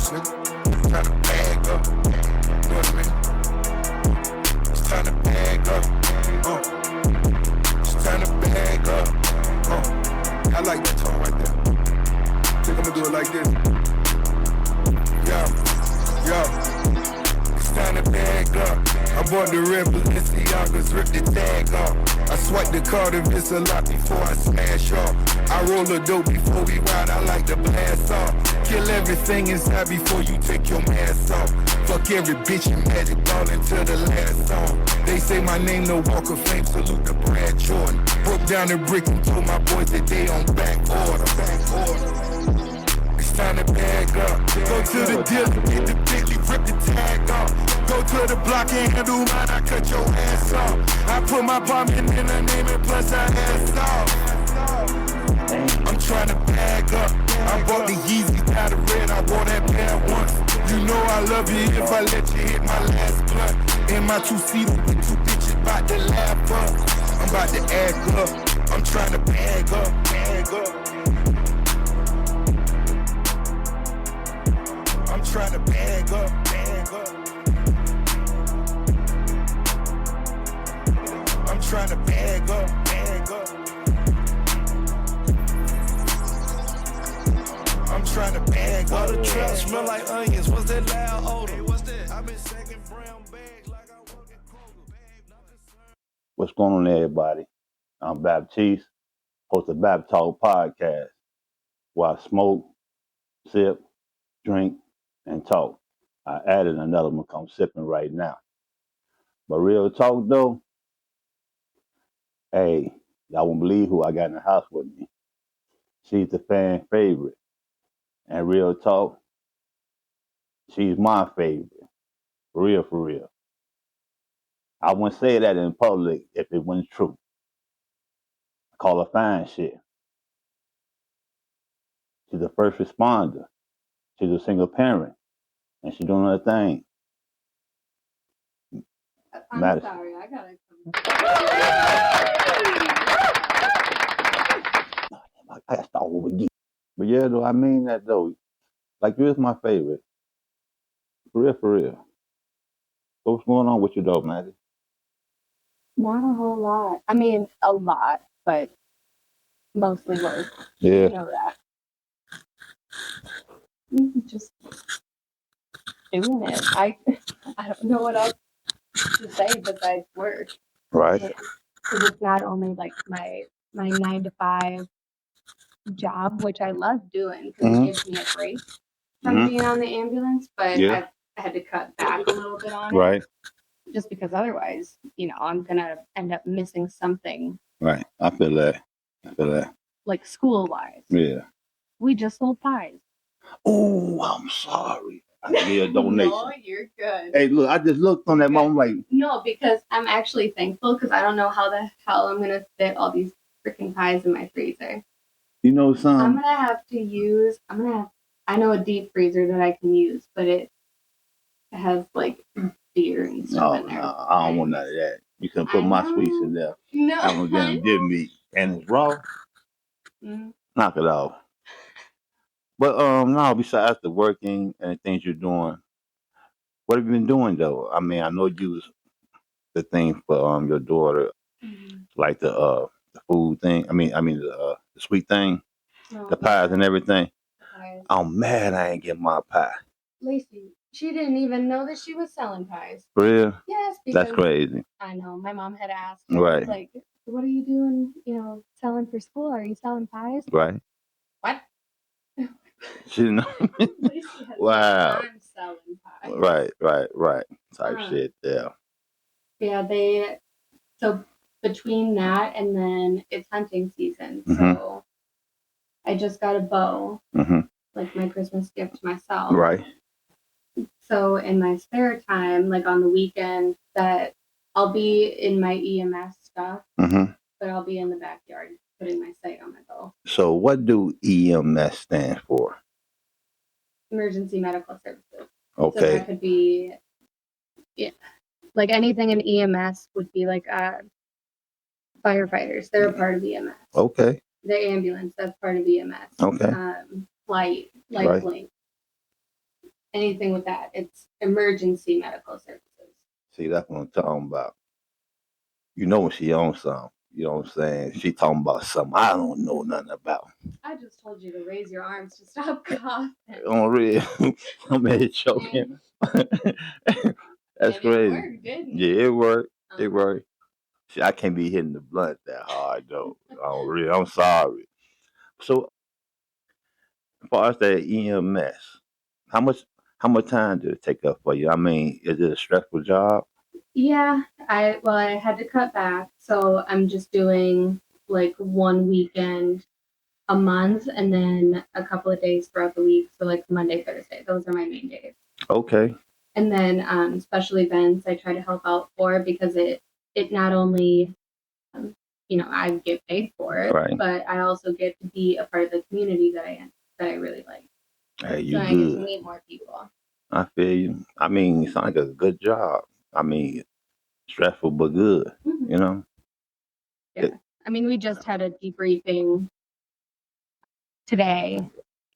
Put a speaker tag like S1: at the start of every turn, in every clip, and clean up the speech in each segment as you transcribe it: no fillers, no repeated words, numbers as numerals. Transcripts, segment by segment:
S1: first, nigga. Trying to bag up. You know what I mean? It's time to bag up. It's time to bag up. I like that tone right there. Think I'm gonna do it like this. Yo. It's time to bag up. I bought the red Balenciagas, ripped the tag off. I swiped the card if it's a lot before I smash off. I roll a dope before we ride, I like to blast off. Kill everything inside before you take your mask off. Fuck every bitch and magic ball until the last song. They say my name, no Walk of Fame, salute to Brad Jordan. Broke down the brick and told my boys that they on back order. It's time to bag up. Go to the dealer, get the Bentley, rip the tag off. Go to the block and handle mine, I cut your ass off. I put my apartment in her name and plus I ass off. I'm trying to bag up. I bought the Yeezy, got the red, I wore that pair once. You know I love you if I let you hit my last blunt. In my two-seater with two bitches about to laugh up. I'm about to act up. I'm trying to bag up, bag up. I'm trying to bag up, bag up. I'm trying to bag up, bag up. I'm trying to bag up.
S2: All the traps smell like onions. What's that loud odor? Hey, what's that? I've been sacking brown bags like I work at Kroger.
S3: What's going on, everybody? I'm Baptiste, host of Bap Talk Podcast, where I smoke, sip, drink, and talk. I added another one I'm sipping right now. But real talk though, hey, y'all won't believe who I got in the house with me. She's the fan favorite. And real talk, she's my favorite. For real, for real. I wouldn't say that in public if it wasn't true. I call her fine shit. She's a first responder. She's a single parent. And she's doing her thing.
S4: I'm
S3: Madison.
S4: sorry, I gotta come.
S3: I gotta start over again. But yeah, though, I mean that though. Like, you is my favorite. For real, for real. So what's going on with you though, Madison?
S4: Not a whole lot. I mean, a lot, but mostly work.
S3: Yeah.
S4: You know that. Just doing it. I don't know what else to say besides work.
S3: Right.
S4: Because it's not only like my 9 to 5 job, which I love doing because it gives me a break from being on the ambulance, but
S3: Yeah.
S4: I had to cut back a little bit on it.
S3: Right.
S4: Just because otherwise, I'm gonna end up missing something.
S3: Right. I feel that.
S4: Like school-wise.
S3: Yeah.
S4: We just sold pies.
S3: Oh, I'm sorry. I need a donation.
S4: No, you're good.
S3: Hey, look, I just looked on that moment like.
S4: No, because I'm actually thankful because I don't know how the hell I'm gonna fit all these freaking pies in my freezer.
S3: You know something?
S4: I'm gonna have to use. I know a deep freezer that I can use, but it has like beer and stuff in there.
S3: No, I don't want none of that. You can put my sweets in there.
S4: No,
S3: I'm gonna get them give me, and it's raw.
S4: Mm-hmm.
S3: Knock it off. But no, besides the working and the things you're doing, what have you been doing though? I mean, I know you was the thing for your daughter, like the food thing. I mean the sweet thing, the pies and everything.
S4: Pies.
S3: I'm mad I ain't get my pie.
S4: Lacey, she didn't even know that she was selling pies.
S3: For real?
S4: Yes, because
S3: That's crazy.
S4: I know. My mom had asked,
S3: Right.
S4: like, what are you doing, selling for school? Are you selling pies?
S3: Right.
S4: What?
S3: She didn't know.
S4: Lacey has
S3: Wow.
S4: I'm selling pies.
S3: Right. Type shit, yeah.
S4: Yeah, so between that and then it's hunting season. So I just got a bow, like my Christmas gift to myself.
S3: Right.
S4: So in my spare time, like on the weekend, that I'll be in my EMS stuff, but I'll be in the backyard putting my sight on my bow.
S3: So what do EMS stand for?
S4: Emergency medical services.
S3: Okay.
S4: So that could be, like anything in EMS would be like firefighters. They're a part of EMS.
S3: Okay.
S4: The ambulance, that's part of EMS.
S3: Okay.
S4: Light blink. anything with that. It's emergency medical services.
S3: See, that's what I'm talking about. You know when she on something. You know what I'm saying? She talking about something I don't know nothing about.
S4: I just told you to raise your arms to stop coughing.
S3: On real, I'm here choking. That's
S4: And
S3: crazy.
S4: It worked, didn't it?
S3: Yeah, it worked. It worked. See, I can't be hitting the blunt that hard though. I'm sorry. So, as far as that EMS, how much time did it take up for you? I mean, is it a stressful job?
S4: Yeah, I had to cut back, so I'm just doing like one weekend a month and then a couple of days throughout the week. So like Monday, Thursday, those are my main days.
S3: Okay.
S4: And then special events I try to help out for because it not only I get paid for it,
S3: Right.
S4: but I also get to be a part of the community that I really like.
S3: Hey, you
S4: so I
S3: good.
S4: get to meet more people.
S3: I feel you. I mean, it sounds like a good job. I mean, stressful but good.
S4: Mm-hmm.
S3: You know.
S4: Yeah. I mean, we just had a debriefing today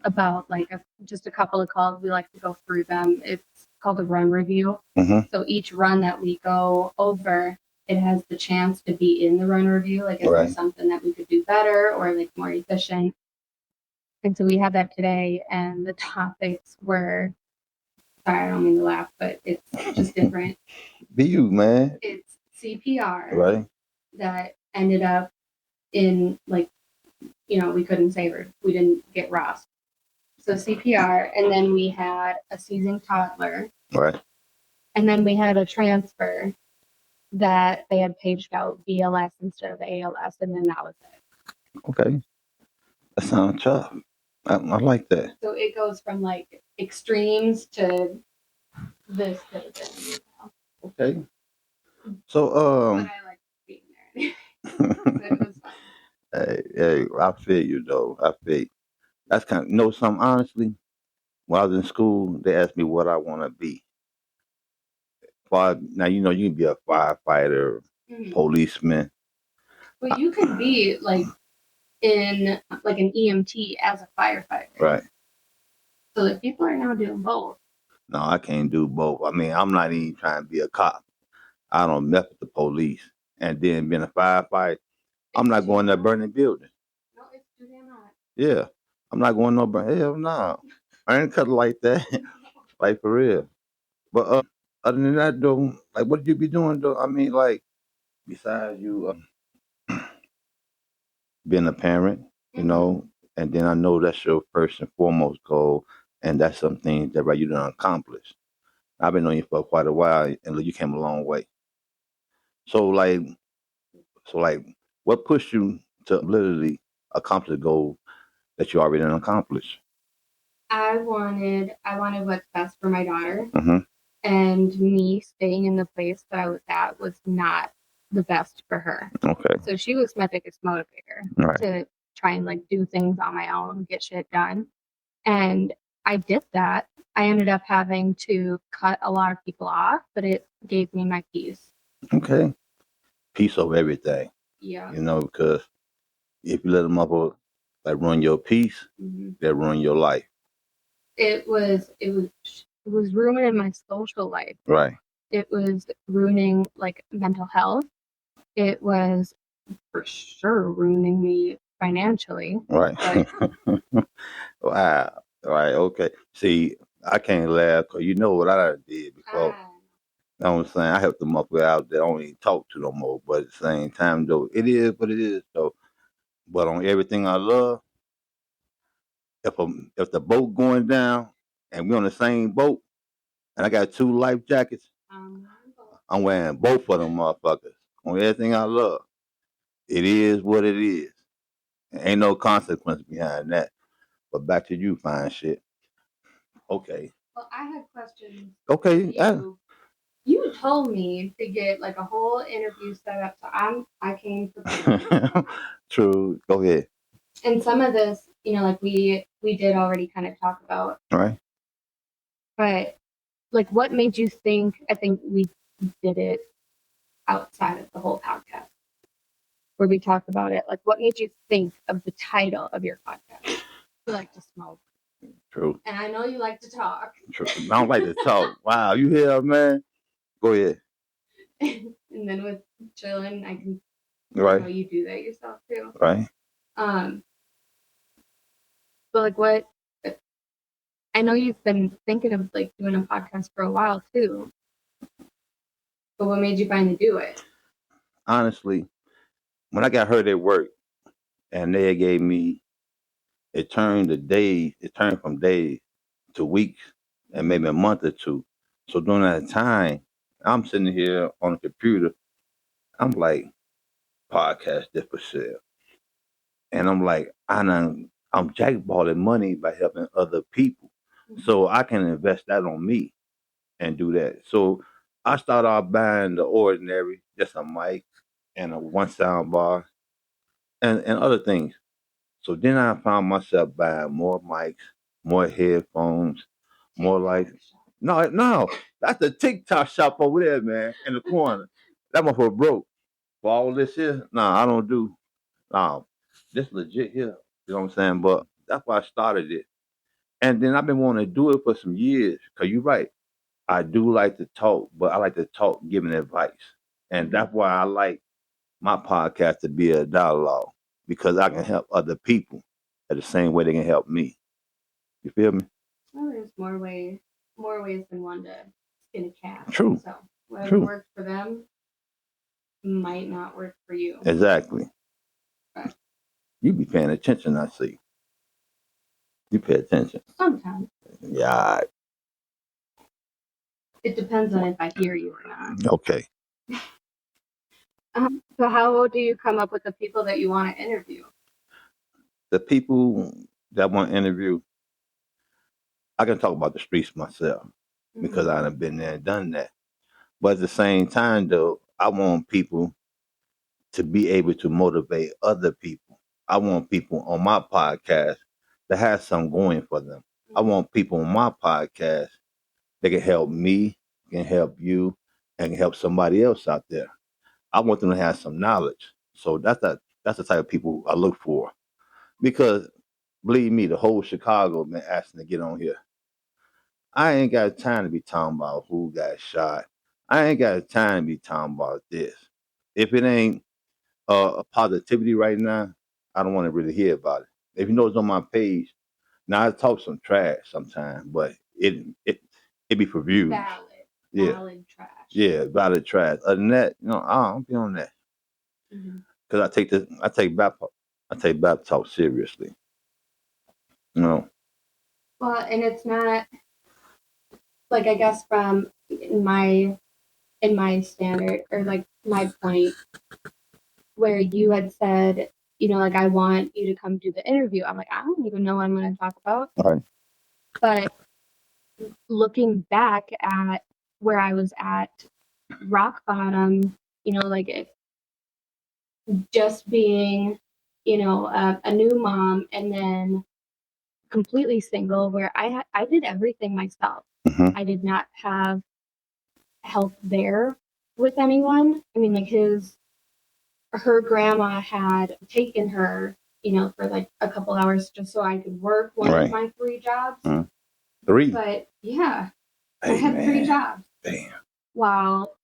S4: about like just a couple of calls. We like to go through them. It's called a run review.
S3: Mm-hmm.
S4: So each run that we go over, it has the chance to be in the run review. Like, is there something that we could do better or like more efficient? And so we had that today, and the topics were, sorry, I don't mean to laugh, but it's just different.
S3: Be you, man.
S4: It's CPR.
S3: Right.
S4: That ended up in like, we couldn't save her. We didn't get Ross. So CPR, and then we had a seizing toddler.
S3: Right.
S4: And then we had a transfer that they had paged out BLS instead of ALS, and then that was it.
S3: Okay. That sounds tough. I like that.
S4: So it goes from like extremes to this to this.
S3: Okay. So
S4: But I like being there. So it was fun.
S3: Hey, I feel you though. I feel you. That's kind of, something honestly. When I was in school, they asked me what I want to be. Now you can be a firefighter, policeman.
S4: But you could be like in like an EMT as a firefighter.
S3: Right.
S4: So the people are now doing both.
S3: No, I can't do both. I mean, I'm not even trying to be a cop. I don't mess with the police. And then being a firefighter, I'm not going to burning building.
S4: No, it's too damn hot.
S3: Yeah. I'm not going no burn. Hell no. I ain't cut like that. Like for real. But other than that though, like what you be doing though? I mean, like besides you being a parent, and then I know that's your first and foremost goal, and that's something that you done accomplished. I've been knowing you for quite a while, and look, you came a long way. So like, what pushed you to literally accomplish the goal that you already done accomplished?
S4: I wanted what's best for my daughter,
S3: Mm-hmm.
S4: and me staying in the place that I was at was not the best for her.
S3: Okay.
S4: So she was my biggest motivator to try and like do things on my own, get shit done. And I did that. I ended up having to cut a lot of people off, but it gave me my peace.
S3: Okay. Peace over everything.
S4: Yeah.
S3: Because if you let them up like run your peace, they'll ruin your life.
S4: It was ruining my social life.
S3: Right.
S4: It was ruining like mental health. It was for sure ruining me financially.
S3: Right. Wow. Right. Okay. See, I can't laugh because you know what I did before. You know what I'm saying? I helped them up out there. I don't even talk to no more. But at the same time, though, it is what it is. So, but on everything I love, if the boat going down and we on the same boat, and I got 2 life jackets, I'm wearing both of them motherfuckers on everything I love. It is what it is. Ain't no consequence behind that. But back to you, fine shit. Okay.
S4: Well, I had questions.
S3: Okay.
S4: You told me to get like a whole interview set up, so I came prepared.
S3: True. Go ahead.
S4: And some of this, like we did already kind of talk about.
S3: Right.
S4: But like, what made you think? I think we did it outside of the whole podcast where we talked about it. Like, what made you think of the title of your podcast? You like to smoke.
S3: True.
S4: And I know you like to talk.
S3: True. I don't like to talk. Wow, you hear, man? Go ahead.
S4: And then with chilling, I can
S3: Right.
S4: know you do that yourself too.
S3: Right.
S4: But like what I know you've been thinking of like doing a podcast for a while too. But what made you finally do it?
S3: Honestly, when I got hurt at work and they gave me it turned from days to weeks and maybe a month or two. So during that time, I'm sitting here on the computer, I'm like, podcast this for sale. And I'm like, I'm jackballing money by helping other people. So I can invest that on me and do that. So I start off buying the ordinary, just a mic and a one sound bar and other things. So then I found myself buying more mics, more headphones, more lights. No, that's the TikTok shop over there, man, in the corner. That motherfucker broke. For all this here, nah, I don't do. Nah, this legit here. You know what I'm saying? But that's why I started it. And then I've been wanting to do it for some years. Cause you're right. I do like to talk, but I like to talk giving advice. And that's why I like my podcast to be a dialogue. Because I can help other people at the same way they can help me. You feel me?
S4: Well, there's more ways than one to skin a cat.
S3: True.
S4: So whatever
S3: True.
S4: works for them might not work for you.
S3: Exactly.
S4: Okay.
S3: You be paying attention, I see. You pay attention.
S4: Sometimes.
S3: Yeah.
S4: It depends on if I hear you or not.
S3: Okay.
S4: So how do you come up with the people that you want to interview?
S3: The people that want to interview, I can talk about the streets myself because I done been there and done that. But at the same time, though, I want people to be able to motivate other people. I want people on my podcast that have something going for them. I want people on my podcast that can help me, can help you, and can help somebody else out there. I want them to have some knowledge. So that's the type of people I look for. Because believe me, the whole Chicago been asking to get on here. I ain't got time to be talking about who got shot. I ain't got time to be talking about this. If it ain't a positivity right now, I don't want to really hear about it. If you know it's on my page, now I talk some trash sometimes, but it be for views.
S4: Valid trash.
S3: Yeah, valid trash. Other than that, I don't be on that. Because I take bap talk seriously.
S4: Well, and it's not like I guess from in my standard or like my point where you had said, like I want you to come do the interview. I'm like, I don't even know what I'm going to talk about.
S3: Right.
S4: But looking back at where I was at rock bottom, like it just being, a new mom and then completely single where I did everything myself.
S3: Mm-hmm.
S4: I did not have help there with anyone. I mean, like her grandma had taken her, for like a couple hours just so I could work one of my 3 jobs.
S3: 3?
S4: But yeah,
S3: hey,
S4: I had
S3: man.
S4: 3 jobs.
S3: Damn.
S4: While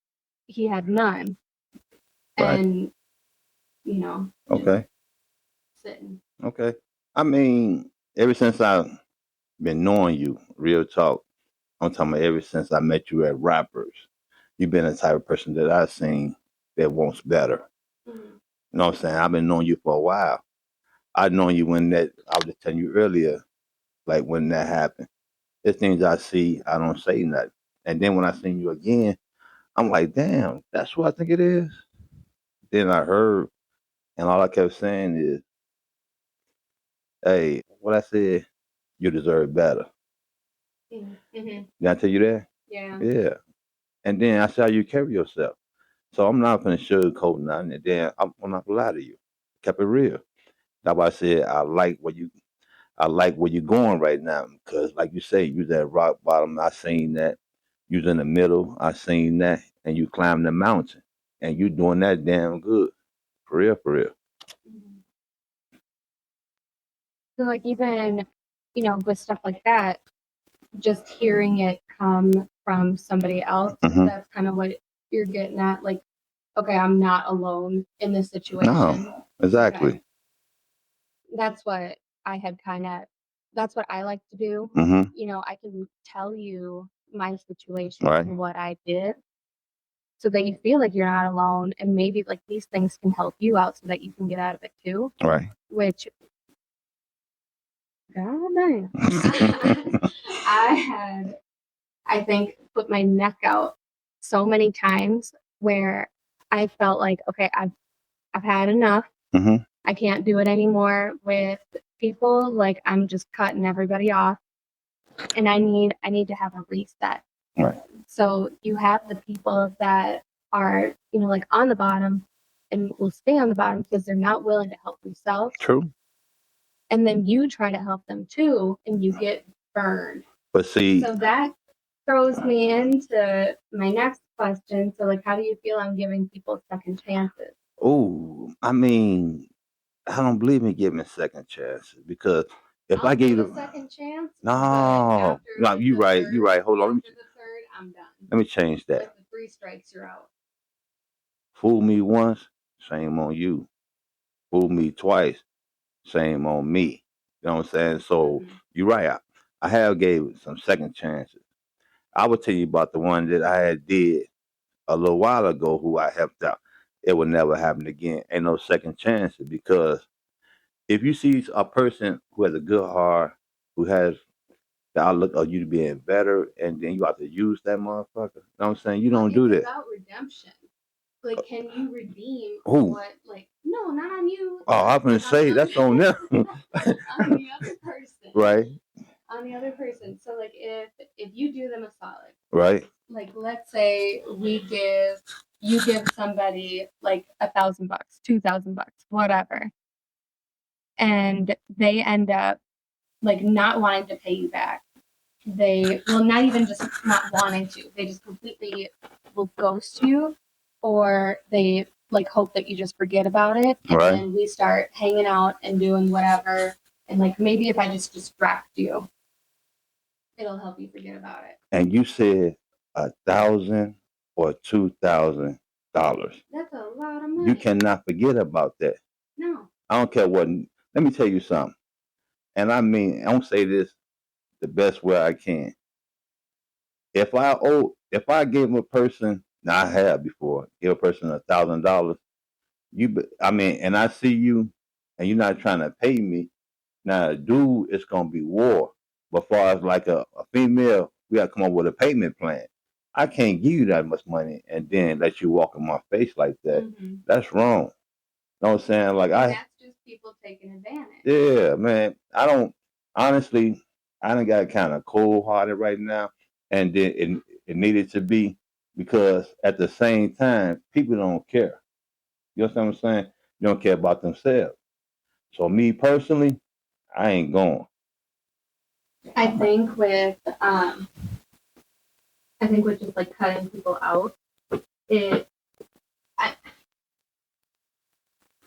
S4: he had none.
S3: Right.
S4: And,
S3: Okay.
S4: Sitting.
S3: Okay. I mean, ever since I've been knowing you, real talk, I'm talking about ever since I met you at Rappers, you've been the type of person that I've seen that wants better. You know what I'm saying? I've been knowing you for a while. I've known you when I was just telling you earlier, like when that happened. There's things I see, I don't say nothing. And then when I seen you again, I'm like, damn, that's what I think it is. Then I heard, and all I kept saying is, hey, what I said, you deserve better.
S4: Mm-hmm.
S3: Did I tell you that?
S4: Yeah.
S3: Yeah. And then I saw you carry yourself. So I'm not going to sugarcoat nothing. And then I'm not going to lie to you. Kept it real. That's why I said I like where you're going right now. Because like you say, you was at rock bottom. I seen that. You was in the middle. I seen that. And you climbed the mountain. And you doing that damn good. For real, for real.
S4: So like even with stuff like that, just hearing it come from somebody else,
S3: Mhm.
S4: that's kind of what you're getting at. Like, okay, I'm not alone in this situation.
S3: No, exactly.
S4: Okay. That's what I had that's what I like to do.
S3: Mm-hmm.
S4: I can tell you my situation
S3: Right.
S4: and what I did so that you feel like you're not alone, and maybe like these things can help you out so that you can get out of it too.
S3: Right.
S4: Which, god damn, I think, put my neck out so many times where I felt like, okay, I've had enough.
S3: Mm-hmm.
S4: I can't do it anymore with people. Like, I'm just cutting everybody off, and I need to have a reset.
S3: Right.
S4: So you have the people that are, like on the bottom and will stay on the bottom because they're not willing to help themselves.
S3: True.
S4: And then you try to help them too, and you get burned.
S3: But see,
S4: so that throws me into my next question. So, like, how do you feel I'm giving people second chances?
S3: oh, I mean, I don't believe in giving second chances because if I gave
S4: you
S3: you
S4: a second chance,
S3: no, no, you right, you right. Hold on,
S4: after the third, I'm done.
S3: let me change that.
S4: Like the 3 strikes, you're out.
S3: Fool me once, shame on you. Fool me twice, shame on me. You know what I'm saying? So you're right. I have gave it some second chances. I will tell you about the one that I had did a little while ago who I helped out. It will never happen again. Ain't no second chances because if you see a person who has a good heart, who has the outlook of you being better, and then you have to use that motherfucker, you know what I'm saying? You don't do that.
S4: It's about redemption. Like, can you redeem
S3: Who?
S4: what? Like, no, not on you.
S3: Oh, I'm gonna say that's on them.
S4: On the other person.
S3: Right.
S4: On the other person. So, like, if you do them a solid,
S3: Right.
S4: like, let's say you give somebody like $1,000, $2,000, whatever, and they end up like not wanting to pay you back. They will not even just not wanting to. They just completely will ghost you, or they like hope that you just forget about it, and
S3: Right.
S4: then we start hanging out and doing whatever. And like maybe if I just distract you, it'll help you forget about it.
S3: And you said $1,000 or $2,000.
S4: That's a lot of money.
S3: You cannot forget about that.
S4: No.
S3: I don't care what. Let me tell you something. And I mean, I don't say this the best way I can. If I gave a person, now I have before, give a person $1,000, and I see you, and you're not trying to pay me. Now, dude, it's gonna be war. But far as like a female, we gotta come up with a payment plan. I can't give you that much money and then let you walk in my face like that.
S4: Mm-hmm.
S3: That's wrong. You know what I'm saying? Like
S4: that's just people taking advantage.
S3: Yeah, man. I don't honestly. I done got kind of cold hearted right now, and then it needed to be because at the same time, people don't care. You know what I'm saying? They don't care about themselves. So me personally, I ain't going.
S4: I think with just like cutting people out,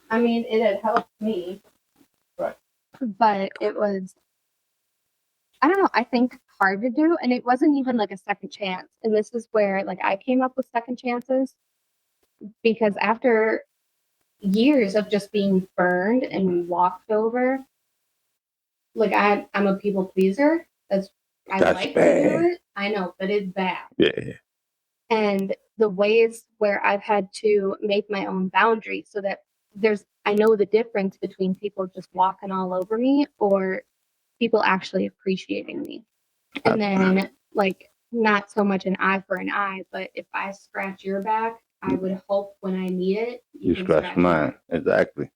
S4: I mean, it had helped me.
S3: Right.
S4: But it was, I don't know, I think hard to do. And it wasn't even like a second chance. And this is where like I came up with second chances, because after years of just being burned and walked over, like I'm a people pleaser. I like
S3: bad.
S4: to do it. I know, but it's bad.
S3: Yeah.
S4: And the ways where I've had to make my own boundaries so that I know the difference between people just walking all over me or people actually appreciating me. And then like not so much an eye for an eye, but if I scratch your back, I would hope when I need it,
S3: you scratch mine. Exactly.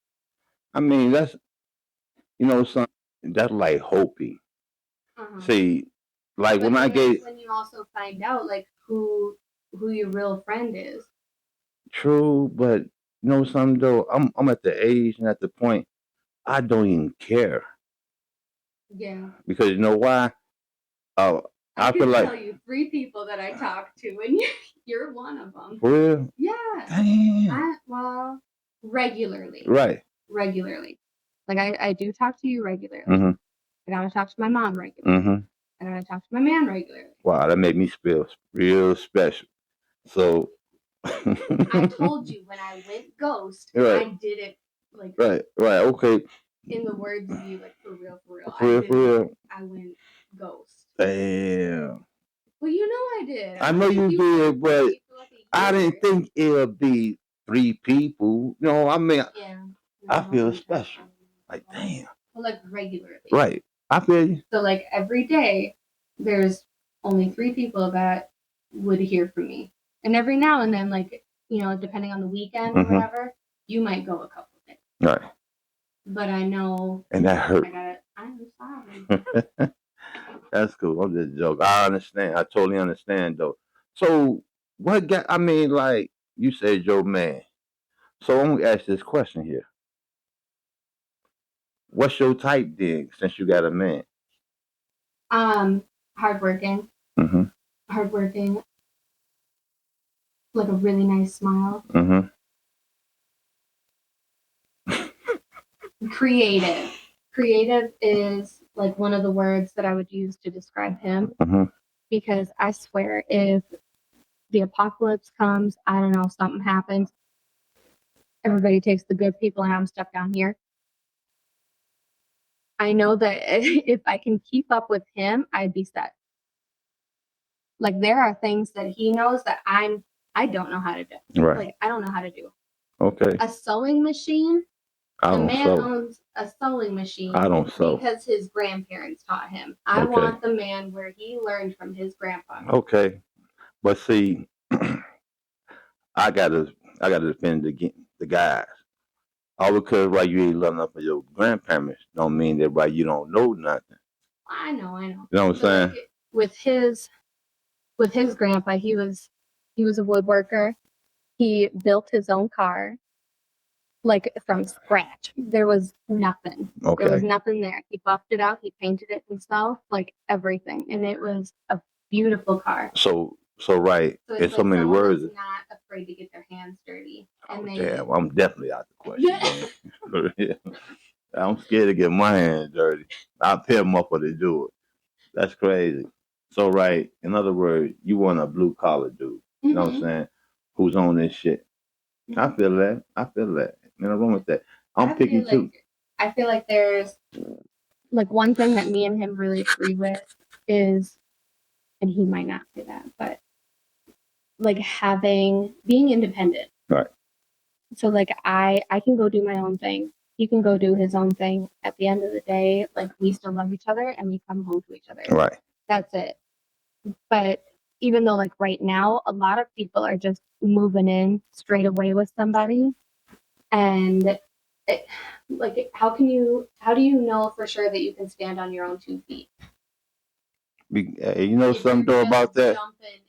S3: I mean, that's that's like hoping.
S4: Uh-huh.
S3: See, like
S4: but
S3: when I gave.
S4: When you also find out like who your real friend is.
S3: True, but you know something though, I'm at the age and at the point I don't even care.
S4: Yeah.
S3: Because you know why? I feel like
S4: tell you 3 people that I talk to, and you're one of them.
S3: For real?
S4: Yeah.
S3: Damn.
S4: Regularly.
S3: Right.
S4: Regularly. Like I do talk to you regularly.
S3: Mm-hmm.
S4: I gotta talk to my mom regularly.
S3: Mm-hmm.
S4: I gotta talk to my man regularly.
S3: Wow, that made me feel real special. So
S4: I told you when I went ghost,
S3: right.
S4: I did it like
S3: right, okay.
S4: in the words of you, like for real.
S3: For real.
S4: I went ghost.
S3: Damn.
S4: Well, you know I did.
S3: I know you did, but I didn't think it'll be 3 people. You know, I mean,
S4: Yeah.
S3: I feel special. Like, damn.
S4: Well, like regularly.
S3: Right. I feel you.
S4: So like every day, there's only 3 people that would hear from me, and every now and then, like depending on the weekend or whatever, you might go a couple days.
S3: Right.
S4: But I know.
S3: And that hurt.
S4: I'm sorry.
S3: That's cool. I'm just joking. I understand. I totally understand, though. So, what got? I mean, like you said, your man. So I'm gonna ask this question here. What's your type then? Since you got a man.
S4: Hardworking.
S3: Mm-hmm.
S4: Hardworking. Like a really nice smile.
S3: Mm-hmm.
S4: Creative. Creative is like one of the words that I would use to describe him.
S3: Mm-hmm.
S4: Because I swear, if the apocalypse comes, I don't know, something happens, everybody takes the good people and I'm stuck down here. I know that if I can keep up with him, I'd be set. Like there are things that he knows that I don't know how to do.
S3: Right.
S4: Like I don't know how to do.
S3: Okay.
S4: A sewing machine.
S3: I don't
S4: the man
S3: sew.
S4: owns a sewing machine.
S3: I don't sew.
S4: Because his grandparents taught him. I want the man where he learned from his grandpa. Okay.
S3: But see, I gotta defend the guys. All because you ain't loving up for your grandparents don't mean that you don't know nothing.
S4: I know.
S3: You know what I'm saying?
S4: Like, with his grandpa, he was a woodworker. He built his own car, like from scratch. There was nothing.
S3: Okay.
S4: There was nothing there. He buffed it out. He painted it himself, like everything, and it was a beautiful car.
S3: So right.
S4: So
S3: it's so many words.
S4: Not afraid to get their hands dirty.
S3: Damn, I'm definitely out the question. Yeah. I'm scared to get my hands dirty. I'll pay them up for to do it. That's crazy. So right, in other words, you want a blue collar dude. You know what I'm saying? Who's on this shit. I feel that. Nothing wrong with that. I'm picky too.
S4: I feel like there's like one thing that me and him really agree with is, and he might not say that, but like being independent.
S3: Right.
S4: So like I can go do my own thing. He can go do his own thing. At the end of the day, like we still love each other and we come home to each other.
S3: Right.
S4: That's it. But even though like right now, a lot of people are just moving in straight away with somebody. And how do you know for sure that you can stand on your own 2 feet?
S3: You know something though about that?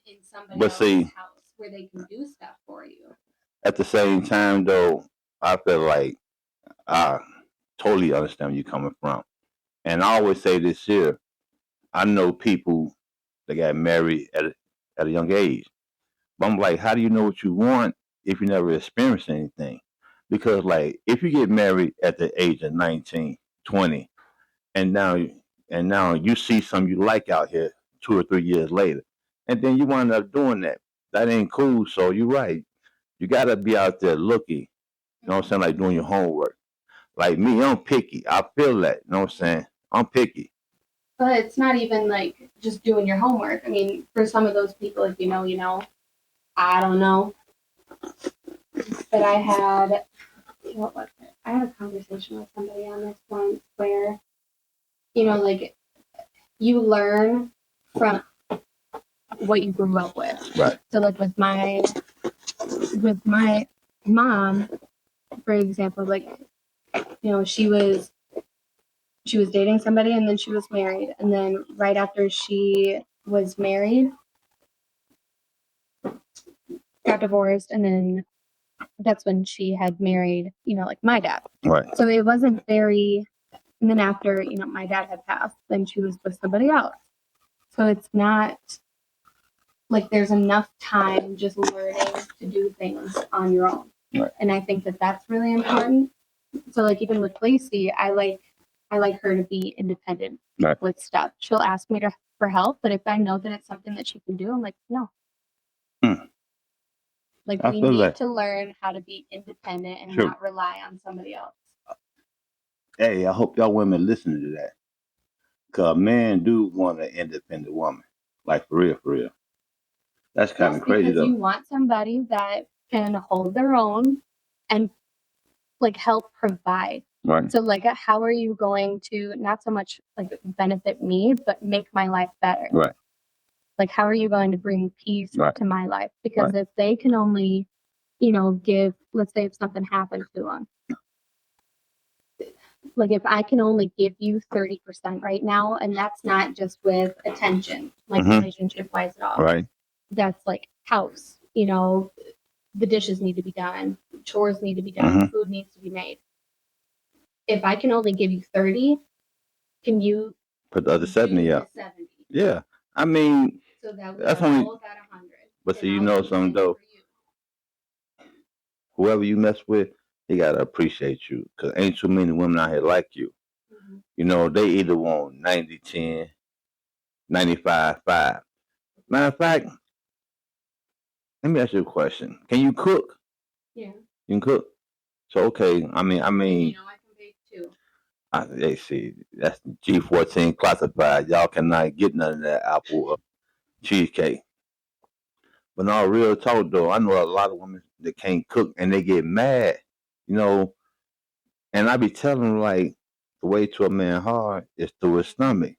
S4: In somebody
S3: But see,
S4: house where they can do stuff for you.
S3: At the same time though, I feel like I totally understand where you're coming from. And I always say this here, I know people that got married at a young age. But I'm like, how do you know what you want if you never experienced anything? Because like if you get married at the age of 19, 20, and now you see something you like out here 2 or 3 years later, and then you wind up doing that. That ain't cool. So you're right. You gotta be out there looking. You know what I'm saying? Like doing your homework. Like me, I'm picky. I feel that. You know what I'm saying? I'm picky.
S4: But it's not even like just doing your homework. I mean, for some of those people, if you know, I don't know. But I had a conversation with somebody on this once where, like you learn from what you grew up with.
S3: Right.
S4: So like with my mom, for example, like, she was dating somebody and then she was married. And then right after she was married, got divorced. And then that's when she had married, like my dad.
S3: Right.
S4: So it wasn't very, and then after, my dad had passed, then she was with somebody else. So it's not like there's enough time just learning to do things on your own.
S3: Right.
S4: And I think that that's really important. So like even with Lacey, I like I like her to be independent
S3: Right.
S4: with stuff. She'll ask me for help, but if I know that it's something that she can do, I'm like, no. Like,
S3: I
S4: we
S3: feel
S4: need
S3: that.
S4: to learn how to be independent and
S3: True.
S4: not rely on somebody else.
S3: Hey, I hope y'all women listen to that. Because men do want an independent woman. Like, for real, for real. That's kind of crazy,
S4: because
S3: though.
S4: you want somebody that can hold their own and, like, help provide.
S3: Right.
S4: So, like, how are you going to not so much, like, benefit me, but make my life better?
S3: Right.
S4: Like, how are you going to bring peace
S3: Right.
S4: to my life? Because
S3: Right.
S4: if they can only, you know, give, let's say if something happened to them, like, if I can only give you 30% right now, and that's not just with attention, like relationship wise at all.
S3: Right.
S4: That's like house, you know, the dishes need to be done, chores need to be done, food needs to be made. If I can only give you 30, can you
S3: put the other 70 up?
S4: 70?
S3: Yeah. I mean,
S4: So that we
S3: that's
S4: are
S3: only,
S4: both at 100.
S3: but see, you know something, though. Whoever you mess with, they got to appreciate you. Because ain't too many women out here like you. You know, they either want 90-10, 95-5. Matter of fact, let me ask you a question. Can you cook?
S4: Yeah.
S3: You can cook. So, okay, I mean,
S4: You know, I can bake too.
S3: They see, that's G14 classified. Y'all cannot get none of that apple cheesecake. But no, real talk though, I know a lot of women that can't cook and they get mad, you know. And I be telling them, like, the way to a man heart is through his stomach.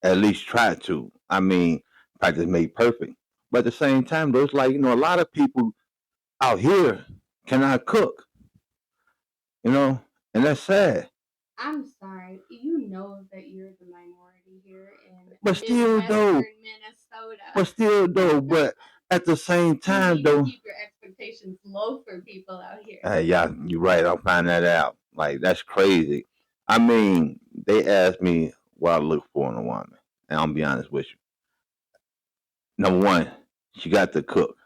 S3: At least try to. I mean, practice make perfect. But at the same time, though, it's like, you know, a lot of people out here cannot cook, you know, and that's sad.
S4: I'm sorry. You know that you're the minority here in
S3: But still, though,
S4: Minnesota.
S3: but at the same
S4: You
S3: time,
S4: need to
S3: though,
S4: keep your expectations low for people out here.
S3: yeah, you're right. I'll find that out. Like, that's crazy. I mean, they asked me what I look for in a woman, and I'll be honest with you. Number one, she got to cook.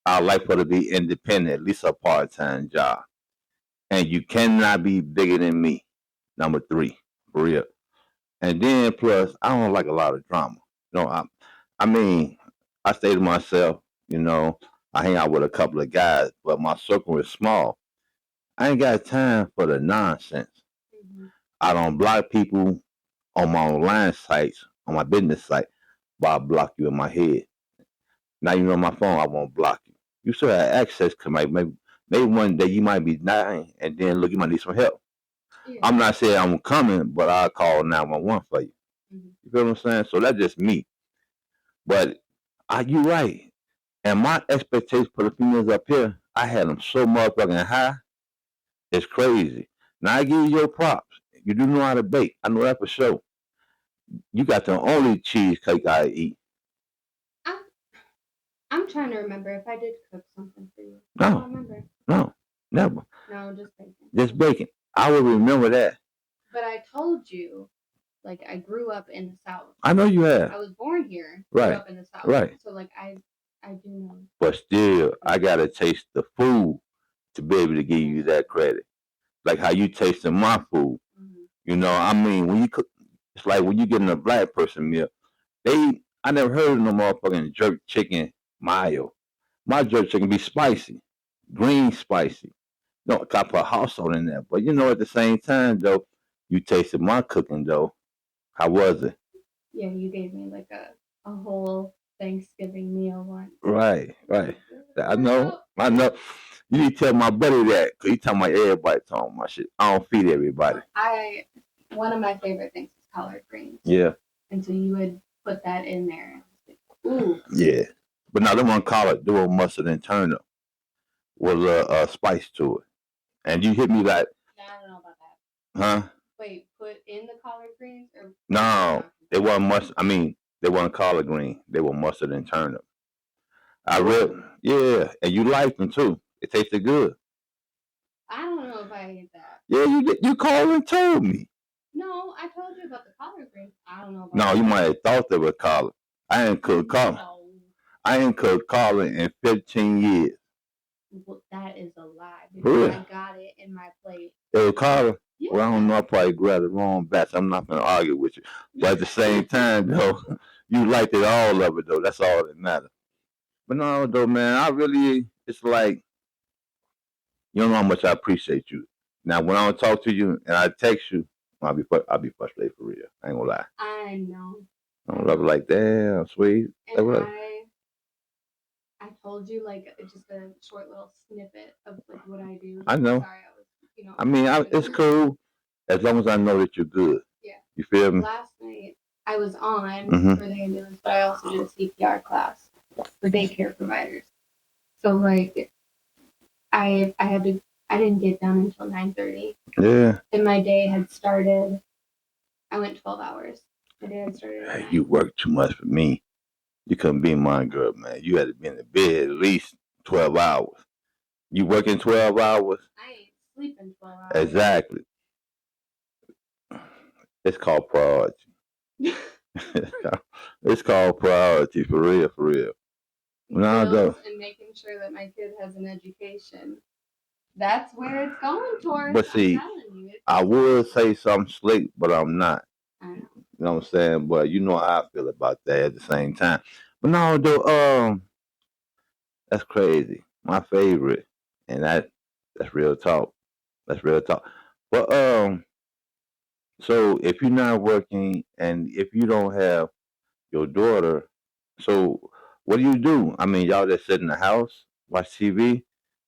S3: I like her to be independent, at least a part-time job. And you cannot be bigger than me. Number three, for real. And then plus, I don't like a lot of drama. You know, I mean, I stay to myself. You know, I hang out with a couple of guys, but my circle is small. I ain't got time for the nonsense. I don't block people on my online sites, on my business site, but I block you in my head. Now you know on my phone, I won't block you. You still have access to maybe one day you might be dying, and then look, you might need some help. Yeah. I'm not saying I'm coming, but I'll call 911 for you. You feel what I'm saying? So that's just me. But you right. And my expectations for the females up here, I had them so motherfucking high. It's crazy. Now I give you your props. You do know how to bake. I know that for sure. You got the only cheesecake I eat.
S4: I'm trying to remember if I did cook something for you.
S3: No.
S4: I don't remember.
S3: No, never.
S4: No, just bacon.
S3: Just bacon. I would remember that.
S4: But I told you, like, I grew up in the South.
S3: I know you have.
S4: I was born here.
S3: Right.
S4: Grew up in the South.
S3: Right.
S4: So, like, I do know.
S3: But still, I gotta taste the food to be able to give you that credit. Like how you tasting my food. You know, I mean, when you cook, it's like when you getting a black person meal. I never heard of no motherfucking jerk chicken mayo. My jerk chicken be spicy, green spicy. No, I put hot sauce in there. But you know, at the same time though, you tasted my cooking though. How was it?
S4: Yeah, you gave me like a whole Thanksgiving meal once.
S3: Right. I know. You need to tell my buddy that, because he talking about everybody talking my shit. I don't feed everybody.
S4: One of my favorite things is collard greens.
S3: Yeah.
S4: And so you would put that in there. Ooh.
S3: Yeah. But now they want collard, they want mustard and turnip with a spice to it. And you hit me like,
S4: I don't know about that.
S3: Huh?
S4: Wait, put in the collard greens? Or
S3: no, they want mustard. I mean, they want collard green. They want mustard and turnip. Yeah, and you like them too. It tasted good.
S4: I don't know if I ate that.
S3: Yeah, you called and told me.
S4: No, I told you about the collard greens. I don't know about
S3: No, you might have thought they were collard. I ain't cooked collard. No. I ain't cooked collard in 15 years.
S4: Well, that is a lie. Because I got it in my plate.
S3: It was collard?
S4: Yeah.
S3: Well, I don't know. I probably grabbed the wrong batch. I'm not gonna argue with you, but at the same time, though, you liked it all of it though. That's all that matters. But no, though, man, I really, it's like you don't know how much I appreciate you. Now, when I don't talk to you and I text you, I'll be frustrated for real. I ain't gonna lie.
S4: I know.
S3: I'm like, damn, sweet.
S4: And I told you like just a short little snippet of like what I do.
S3: I know.
S4: Sorry, I was,
S3: I mean, it's cool as long as I know that you're good.
S4: Yeah.
S3: You feel me?
S4: Last night I was on for the ambulance, but I also did a CPR class for daycare providers. So like, I didn't get done until 9:30.
S3: Yeah.
S4: And my day had started. I went 12 hours. My day had started.
S3: Hey, you work too much for me. You couldn't be my girl, man. You had to be in the bed at least 12 hours. You working 12 hours?
S4: I ain't sleeping 12 hours.
S3: Exactly. It's called priority. It's called priority, for real, for real.
S4: And making sure that my kid has an education. That's where it's going towards.
S3: But see, I would say something slick, but I'm not.
S4: I know.
S3: You know what I'm saying? But you know how I feel about that at the same time. But no, though, that's crazy. My favorite. And that's real talk. That's real talk. But so if you're not working and if you don't have your daughter, so what do? I mean, y'all just sit in the house, watch TV,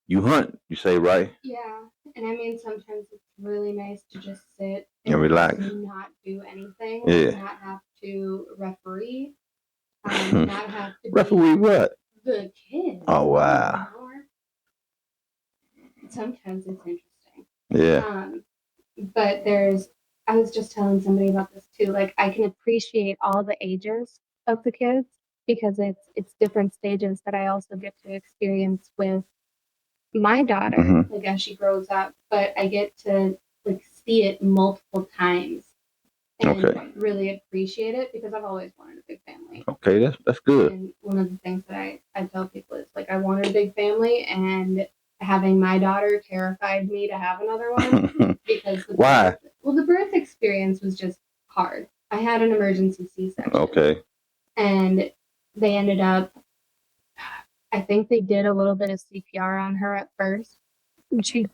S3: you hunt, you say, right?
S4: Yeah. And I mean, sometimes it's really nice to just sit
S3: and relax,
S4: not do anything, not have to referee, not have to
S3: referee what?
S4: The kids.
S3: Oh wow.
S4: Sometimes it's interesting.
S3: Yeah.
S4: But I was just telling somebody about this too. Like I can appreciate all the ages of the kids because it's different stages that I also get to experience with my daughter, like as she grows up. But I get to like see it multiple times and really appreciate it because I've always wanted a big family.
S3: Okay, that's good.
S4: And one of the things that I tell people is like I wanted a big family, and having my daughter terrified me to have another one because
S3: why?
S4: The birth experience was just hard. I had an emergency C-section.
S3: Okay.
S4: And they ended up, I think they did a little bit of CPR on her at first. She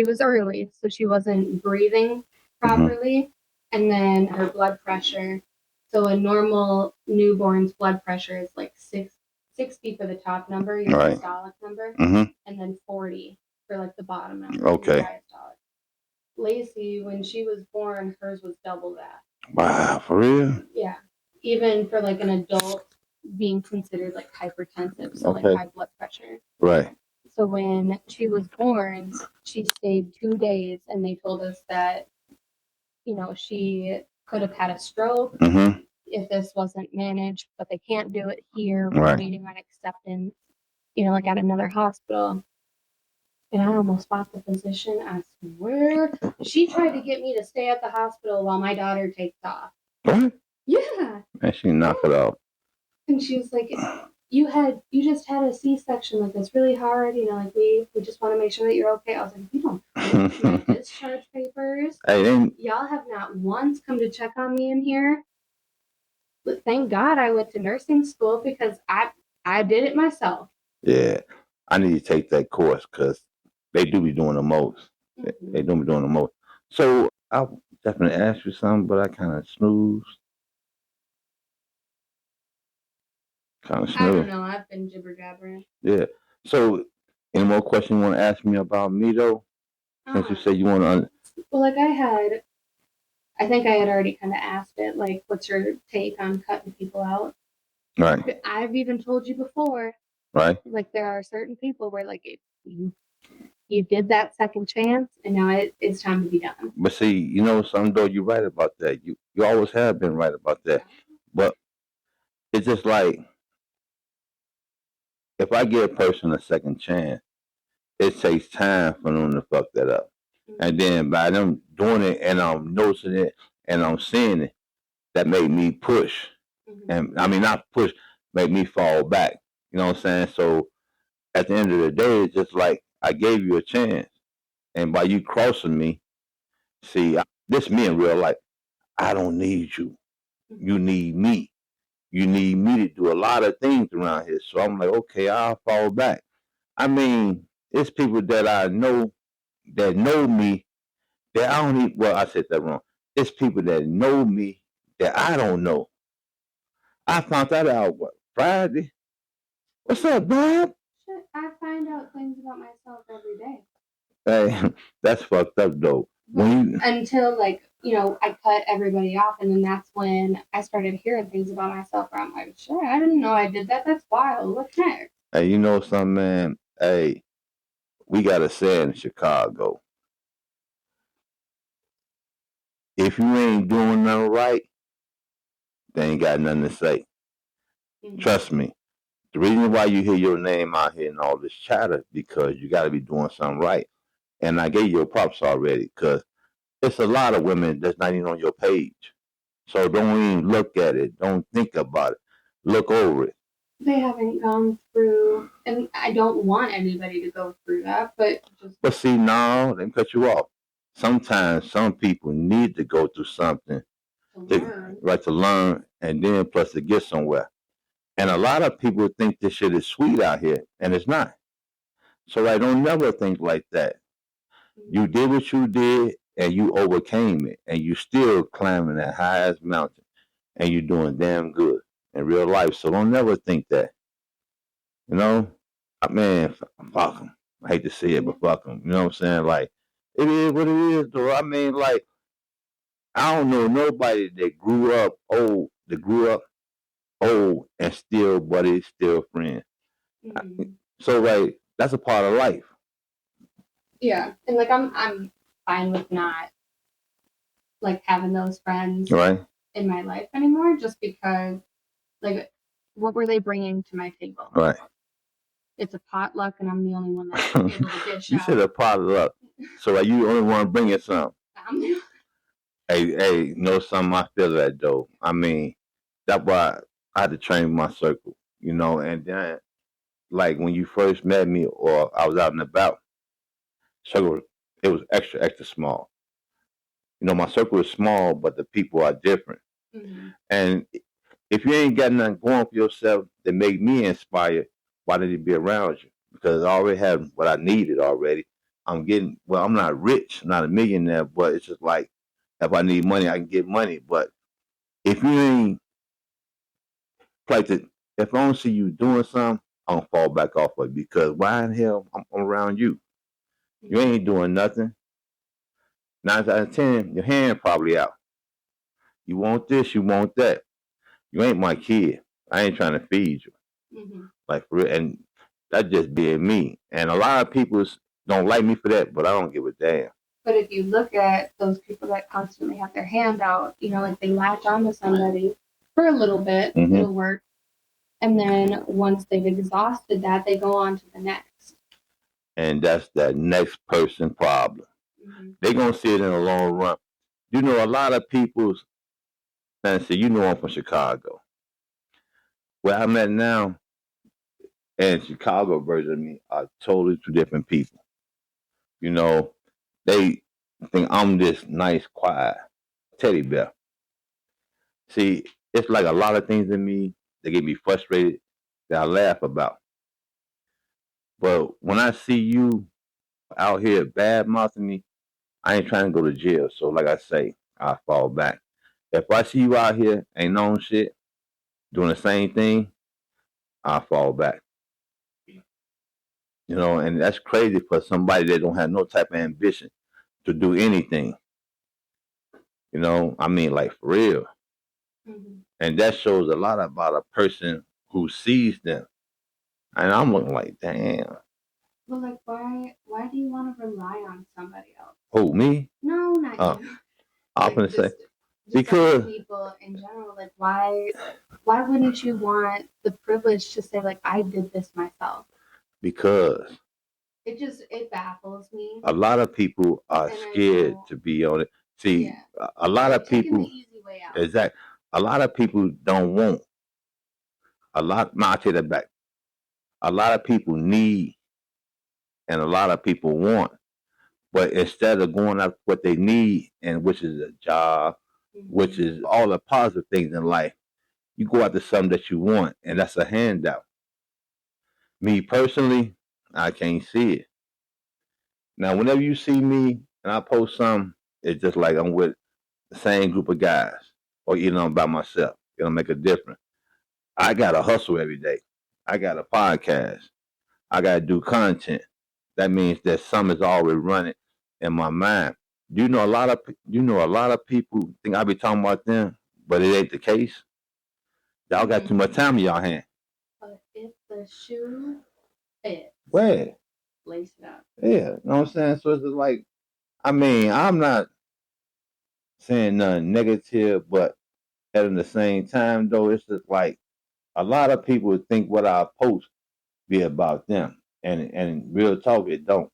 S4: was early, so she wasn't breathing properly. And then her blood pressure. So a normal newborn's blood pressure is like 60 for the top number, your systolic number, and then 40 for like the bottom number.
S3: Okay.
S4: Diastolic. Lacey, when she was born, hers was double that.
S3: Wow, for real?
S4: Yeah. Even for like an adult being considered like hypertensive, so like high blood pressure.
S3: Right.
S4: So when she was born, she stayed 2 days, and they told us that, she could have had a stroke if this wasn't managed, but they can't do it here. We're waiting on acceptance, like at another hospital. And I almost fought the physician. I swear. She tried to get me to stay at the hospital while my daughter takes off.
S3: What?
S4: Yeah.
S3: And she knocked it off.
S4: And she was like, you just had a C-section, like that's really hard, like we just want to make sure that you're okay. I was like, you don't have my discharge papers. Y'all have not once come to check on me in here. But thank God I went to nursing school because I did it myself.
S3: Yeah. I need to take that course because they do be doing the most. They do be doing the most. So I'll definitely ask you something, but I kind of snooze.
S4: I don't know. I've been jibber jabbering.
S3: Yeah. So, any more questions you want to ask me about me though? Since you said you want to.
S4: Well, like I think I had already kind of asked it. Like, what's your take on cutting people out?
S3: Right.
S4: I've even told you before.
S3: Right.
S4: Like there are certain people where like you did that second chance, and now it's time to be done.
S3: But see, something though, you're right about that. You always have been right about that. But it's just like, if I give a person a second chance, it takes time for them to fuck that up. And then by them doing it and I'm noticing it and I'm seeing it, that made me push. And I mean, not push, made me fall back. You know what I'm saying? So at the end of the day, it's just like I gave you a chance. And by you crossing me, See, this me in real life. I don't need you. You need me. You need me to do a lot of things around here. So I'm like, okay, I'll fall back. I mean, it's people that I know that know me that I don't even, well, I said that wrong. It's people that know me that I don't know. I found that out, what, Friday? What's up, Bob?
S4: Shit, I find out things about myself every day.
S3: Hey, that's fucked up, though.
S4: Until, like, I cut everybody off, and then that's when I started hearing things about myself where I'm like, shit, I didn't know I did that. That's wild. What's next?
S3: Hey, you know something, man? Hey, we got a saying in Chicago. If you ain't doing nothing right, they ain't got nothing to say. Mm-hmm. Trust me. The reason why you hear your name out here and all this chatter, because you got to be doing something right. And I gave you your props already, because it's a lot of women that's not even on your page. So don't even look at it. Don't think about it. Look over it.
S4: They haven't gone through, and I don't want anybody to go through that, but just...
S3: But see, now, let me cut you off. Sometimes some people need to go through something to learn, and then plus to get somewhere. And a lot of people think this shit is sweet out here, and it's not. So I don't never think like that. You did what you did, and you overcame it, and you still climbing that highest mountain, and you're doing damn good in real life. So don't never think that. You know? Man, fuck them. I hate to say it, but fuck them. You know what I'm saying? Like, it is what it is, though. I mean, like, I don't know nobody that grew up old and still buddies, still friends. Mm-hmm. So, like, that's a part of life.
S4: Yeah, and like I'm fine with not like having those friends in my life anymore, just because, like, what were they bringing to my table?
S3: Right.
S4: It's a potluck, and I'm the only one that's able to dish
S3: You
S4: out.
S3: said a potluck, so like, you the only one bringing something. Hey, know something? I feel that though. I mean, that's why I had to train my circle, and then, like, when you first met me or I was out and about, circle, it was extra, extra small. My circle is small, but the people are different. Mm-hmm. And if you ain't got nothing going for yourself that make me inspired, why did it be around you? Because I already have what I needed already. I'm not rich, not a millionaire, but it's just like, if I need money, I can get money. But if you ain't, like, if I don't see you doing something, I'm gonna fall back off of it, because why in hell I'm around you? You ain't doing nothing. 9 out of 10, your hand probably out. You want this, you want that. You ain't my kid. I ain't trying to feed you. Mm-hmm. Like, for real. And that just being me. And a lot of people don't like me for that, but I don't give a damn.
S4: But if you look at those people that constantly have their hand out, like they latch onto somebody for a little bit, mm-hmm. It'll work. And then once they've exhausted that, they go on to the next.
S3: And that's that next person problem. Mm-hmm. They're going to see it in the long run. A lot of people, and say, I'm from Chicago. Where I'm at now and Chicago version of me are totally two different people. They think I'm this nice, quiet teddy bear. See, it's like a lot of things in me that get me frustrated that I laugh about. But when I see you out here bad mouthing me, I ain't trying to go to jail. So like I say, I fall back. If I see you out here ain't on shit, doing the same thing, I fall back. And that's crazy for somebody that don't have no type of ambition to do anything. I mean, like, for real. Mm-hmm. And that shows a lot about a person who sees them. And I'm looking like, damn.
S4: Well, like, why do you want to rely on somebody else?
S3: Who, me?
S4: No, not you.
S3: I was going to say, because
S4: people in general, like, why wouldn't you want the privilege to say, like, I did this myself?
S3: Because
S4: it baffles me.
S3: A lot of people are scared to be on it. See, a lot of people,
S4: the easy way out.
S3: Exactly. A lot of people don't want. I'll take that back. A lot of people need, and a lot of people want. But instead of going after what they need, and which is a job, which is all the positive things in life, you go after something that you want, and that's a handout. Me personally, I can't see it. Now, whenever you see me and I post something, it's just like I'm with the same group of guys, or I'm by myself. It don't make a difference. I gotta hustle every day. I got a podcast. I gotta do content. That means that something is always running in my mind. A lot of people think I be talking about them, but it ain't the case. Y'all got too much time in y'all hand.
S4: But if the shoe fits,
S3: Where?
S4: lace it up.
S3: Yeah, you know what I'm saying? So it's just like, I'm not saying nothing negative, but at the same time, though, it's just like a lot of people think what I post be about them, and real talk, it don't.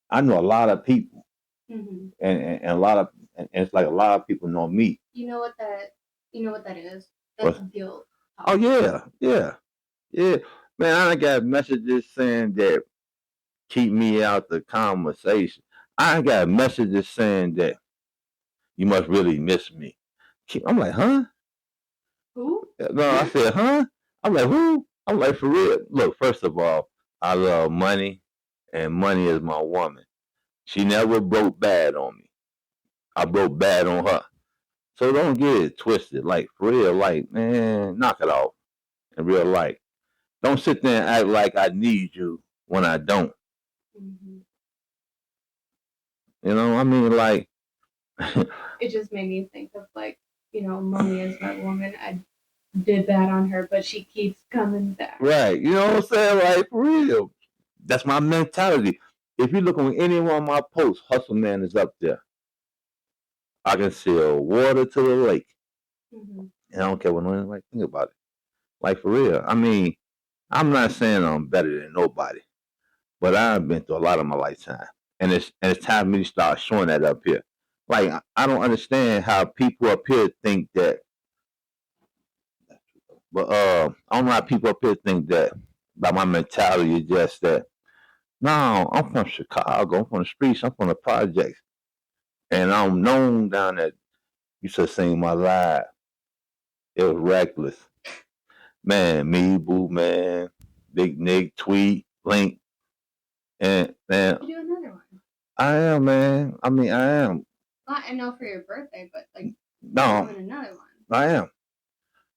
S3: I know a lot of people, and it's like a lot of people know me.
S4: You know what that is? That's guilt.
S3: Oh yeah. Man, I got messages saying that keep me out the conversation. I got messages saying that you must really miss me. I'm like, huh?
S4: Who?
S3: No, I said, huh? I'm like, who? I'm like, for real. Look, first of all, I love money, and money is my woman. She never broke bad on me. I broke bad on her. So don't get it twisted. Like, for real, like, man, knock it off in real life. Don't sit there and act like I need you when I don't. Like.
S4: It just made me think of, like, money is my woman. I did that on her, but she keeps coming back.
S3: Right. You know what I'm saying? Like, for real. That's my mentality. If you look on any one of my posts, Hustle Man is up there. I can sell water to the lake. And I don't care what no one think about it. Like, for real. I'm not saying I'm better than nobody, but I've been through a lot of my lifetime. And it's time for me to start showing that up here. Like, I don't understand how people up here think that. But I don't know how people up here think that. About my mentality is just that. No, I'm from Chicago. I'm from the streets. I'm from the projects. And I'm known down at, you should sing my live. It was reckless. Man, me, Boo Man, Big Nick, Tweet, Link. And man.
S4: You do another one.
S3: I am, man. I am.
S4: Well, I know for your birthday, but like,
S3: no,
S4: doing another one.
S3: I am.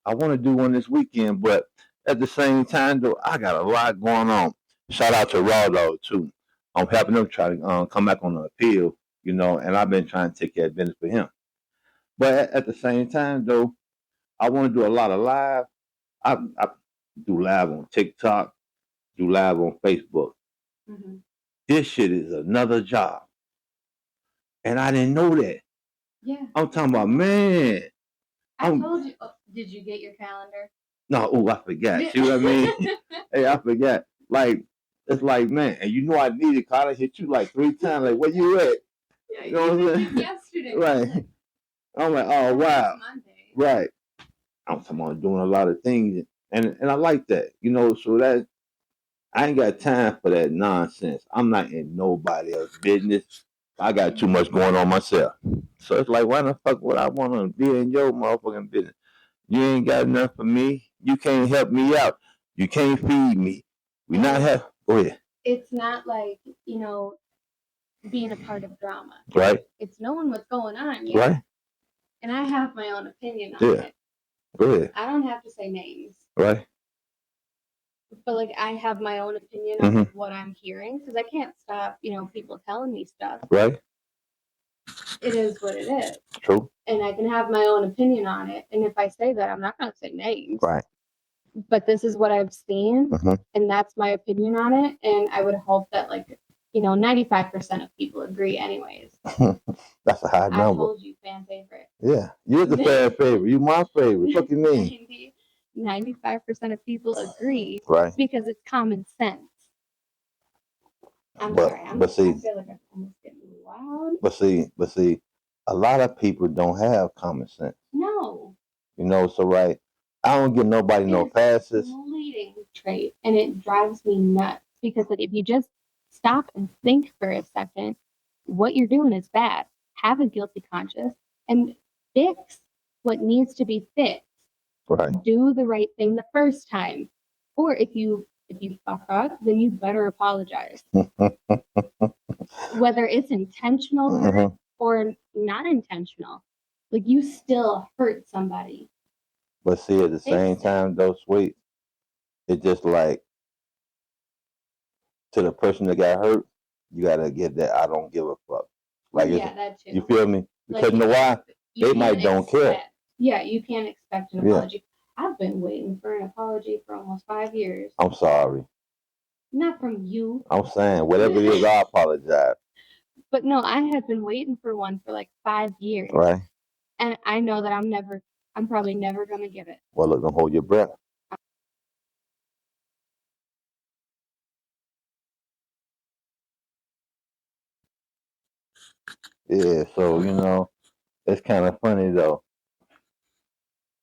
S3: I want to do one this weekend, but at the same time, though, I got a lot going on. Shout out to Raw Dog, too. I'm helping him try to come back on the appeal, and I've been trying to take care of business for him. But at the same time, though, I want to do a lot of live. I do live on TikTok, do live on Facebook. This shit is another job. And I didn't know that.
S4: Yeah.
S3: I'm talking about, man.
S4: I told you. Oh, did you get your calendar?
S3: No, I forgot. See what I mean? Hey, I forgot. Like, it's like, man, and I needed because I hit you like 3 times. Like, where you at?
S4: Yeah, you know what I'm saying? Yesterday.
S3: Right. I'm like, oh, wow.
S4: Monday.
S3: Right. I'm talking about doing a lot of things. And I like that, so that I ain't got time for that nonsense. I'm not in nobody else's business. I got too much going on myself. So it's like, why the fuck would I want to be in your motherfucking business? You ain't got enough for me. You can't help me out. You can't feed me. We not have. Go ahead.
S4: It's not like, being a part of drama.
S3: Right.
S4: It's knowing what's going on. Yeah.
S3: Right.
S4: And I have my own opinion on it.
S3: Go ahead.
S4: I don't have to say names.
S3: Right.
S4: But like, I have my own opinion on what I'm hearing because I can't stop, people telling me stuff.
S3: Right.
S4: It is what it is.
S3: True.
S4: And I can have my own opinion on it. And if I say that, I'm not going to say names.
S3: Right.
S4: But this is what I've seen, and that's my opinion on it. And I would hope that, 95% of people agree anyways.
S3: That's a high number.
S4: I told you, fan favorite.
S3: Yeah. You're the fan favorite. You're my favorite. What do you mean?
S4: 95% of people agree.
S3: Right.
S4: Because it's common sense. I feel like I'm almost getting loud. But
S3: see, a lot of people don't have common sense.
S4: No.
S3: So right. I don't give nobody no passes.
S4: It's a leading trait, and it drives me nuts because if you just stop and think for a second, what you're doing is bad. Have a guilty conscience and fix what needs to be fixed.
S3: Right.
S4: Do the right thing the first time. Or if you fuck up, then you better apologize. Whether it's intentional hurt or not intentional. Like, you still hurt somebody.
S3: But see, at the same time, though, Sweet, it's just like, to the person that got hurt, you gotta get that I don't give a fuck. Like,
S4: yeah, that too.
S3: You feel me? Because
S4: like,
S3: you know why? They might don't care.
S4: Yeah, you can't expect an apology. I've been waiting for an apology for almost 5 years.
S3: I'm sorry.
S4: Not from you.
S3: I'm saying, whatever it is, I apologize.
S4: But no, I have been waiting for one for like 5 years.
S3: Right.
S4: And I know that I'm probably never going to get it.
S3: Well, look, don't hold your breath. Yeah, so, you know, it's kind of funny, though.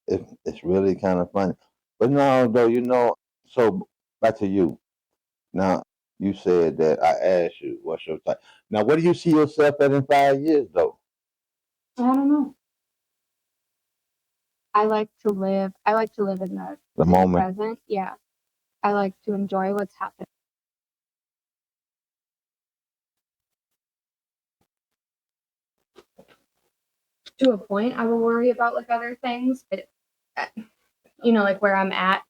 S3: It's really kind of funny. But no, though, you know, so back to you. Now, you said that I asked you, what's your type? Now, what do you see yourself at in 5 years, though?
S4: I don't know. I like to live in the
S3: moment.
S4: present. Yeah. I like to enjoy what's happening. To a point, I will worry about like other things, but you know, like where I'm at.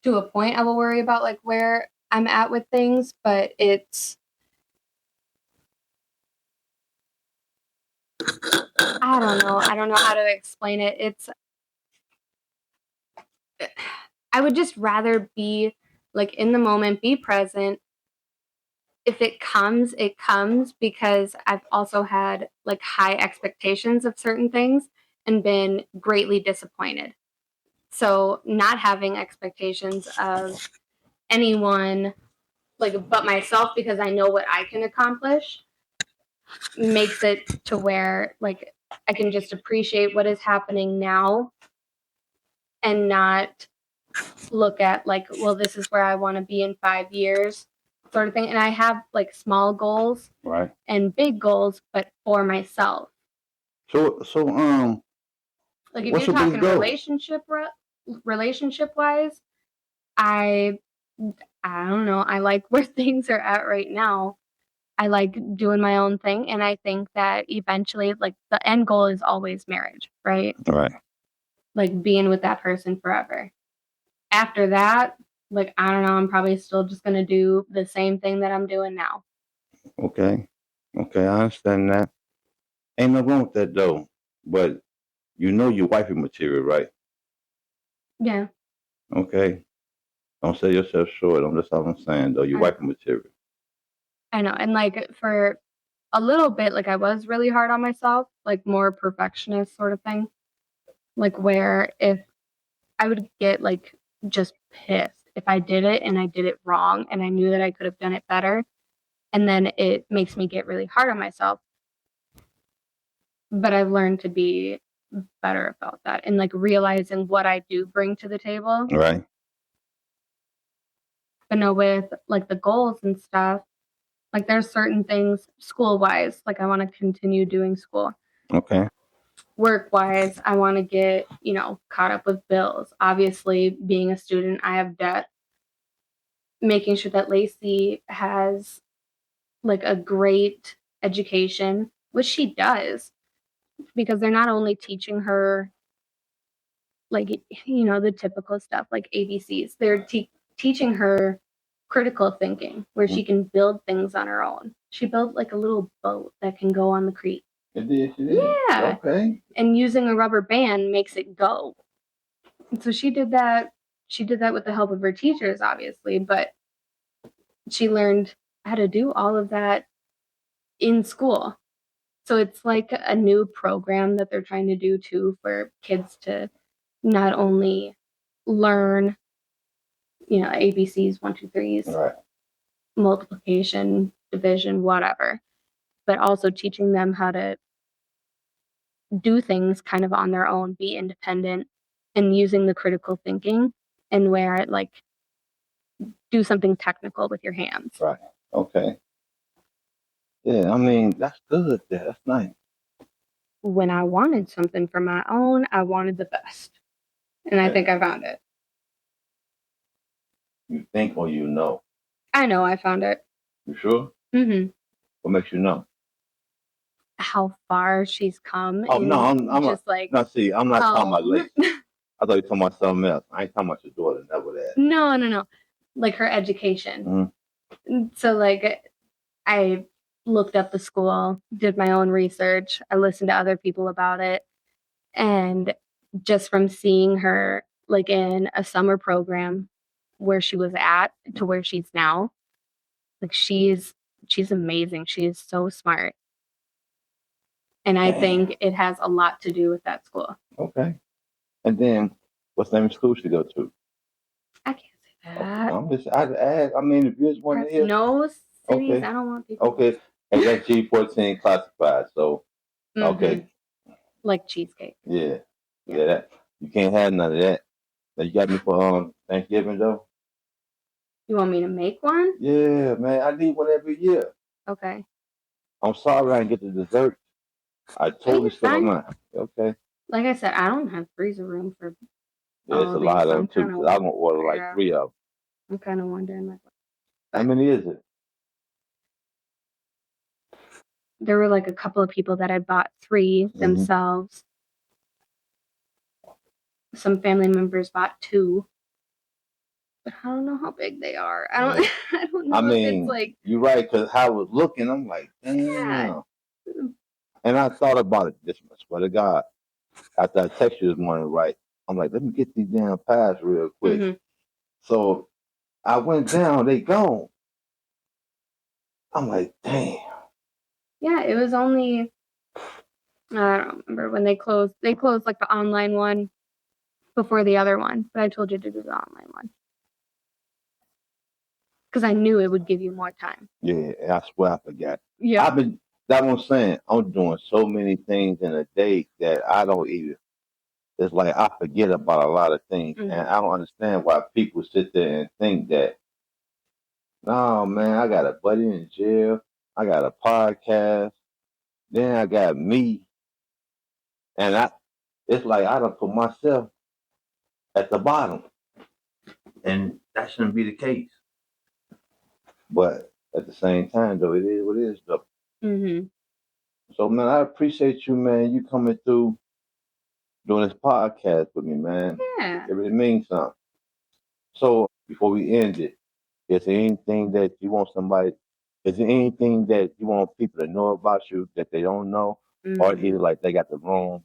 S4: To a point, I will worry about like where I'm at with things, but it's, I don't know. I don't know how to explain it. It's, I would just rather be like in the moment, be present. If it comes, it comes, because I've also had like high expectations of certain things and been greatly disappointed. So not having expectations of anyone like but myself, because I know what I can accomplish, makes it to where like I can just appreciate what is happening now and not look at like, well, this is where I want to be in 5 years, sort of thing. And I have like small goals,
S3: right,
S4: and big goals, but for myself.
S3: So
S4: like if you're talking relationship wise, I don't know. I like where things are at right now. I like doing my own thing, and I think that eventually, like, the end goal is always marriage, right?
S3: Right.
S4: Like being with that person forever. After that, like, I don't know, I'm probably still just gonna do the same thing that I'm doing now.
S3: Okay, I understand that. Ain't no wrong with that though. But you know you're wifey material, right?
S4: Yeah.
S3: Okay. Don't sell yourself short. That's all I'm saying though. You're wifey material.
S4: I know. And like for a little bit, like I was really hard on myself, like more perfectionist sort of thing. Like where if I would get like just pissed if I did it and I did it wrong and I knew that I could have done it better. And then it makes me get really hard on myself. But I've learned to be better about that and like realizing what I do bring to the table.
S3: Right.
S4: But no, with like the goals and stuff, like there's certain things school wise, like I want to continue doing school.
S3: Okay.
S4: Work wise, I want to get, you know, caught up with bills. Obviously, being a student, I have debt. Making sure that Lacey has like a great education, which she does, because they're not only teaching her like, you know, the typical stuff like ABCs, they're teaching her critical thinking where she can build things on her own. She built like a little boat that can go on the creek.
S3: It did.
S4: Yeah.
S3: Okay.
S4: And using a rubber band makes it go. And so she did that. She did that with the help of her teachers, obviously, but she learned how to do all of that in school. So it's like a new program that they're trying to do too for kids to not only learn, you know, ABCs, 1, 2, 3s,
S3: Right.
S4: multiplication, division, whatever, but also teaching them how to do things kind of on their own, be independent, and using the critical thinking, and where like do something technical with your hands.
S3: Right. Okay. Yeah, I mean, that's good there. That's nice.
S4: When I wanted something for my own, I wanted the best. And I think I found it.
S3: You think or you know?
S4: I know I found it.
S3: You sure?
S4: Mm-hmm.
S3: What makes you know?
S4: How far she's come.
S3: Oh, no, I'm
S4: just like,
S3: no, see, I'm not talking about late. I thought you were talking about something else. I ain't talking about your daughter, never that.
S4: No. Like her education. Mm-hmm. So like I looked up the school, did my own research. I listened to other people about it. And just from seeing her like in a summer program where she was at to where she's now, like she's amazing. She is so smart. And I think it has a lot to do with that school.
S3: Okay. And then what's the name of school she go to?
S4: I can't say that.
S3: I'm just, I mean, if you just want to hear.
S4: No cities,
S3: okay.
S4: I don't want people.
S3: Okay. And that's G14 classified, so, okay.
S4: Like cheesecake.
S3: Yeah. That you can't have none of that. Now, you got me for Thanksgiving, though?
S4: You want me to make one?
S3: Yeah, man. I need one every year.
S4: Okay.
S3: I'm sorry I didn't get the dessert. I totally still mine. Okay.
S4: Like I said, I don't have freezer room for.
S3: Yeah, it's a lot of them too. I'm gonna order like 3 of them.
S4: I'm kind of wondering, like,
S3: how many is it?
S4: There were like a couple of people that had bought 3 themselves. Some family members bought 2. But I don't know how big they are. I don't know. I mean, if it's like,
S3: you're right, because how I was looking, I'm like, damn. Yeah. And I thought about it this much, swear to God. After I text you this morning, right? I'm like, let me get these damn pies real quick. So I went down, they gone. I'm like, damn.
S4: Yeah, it was only, I don't remember when they closed. They closed like the online one before the other one, but I told you to do the online one. Because I knew it would give you more time.
S3: Yeah, I swear I forgot.
S4: Yeah.
S3: That's what I'm saying. I'm doing so many things in a day that I don't even, it's like I forget about a lot of things. And I don't understand why people sit there and think that, no, man, I got a buddy in jail. I got a podcast. Then I got me. And it's like I done put myself at the bottom. And that shouldn't be the case. But at the same time, though, it is what it is, though. So, man, I appreciate you, man. You coming through doing this podcast with me, man.
S4: Yeah.
S3: It really means something. So, before we end it, is there anything that you want people to know about you that they don't know? Or either like they got the wrong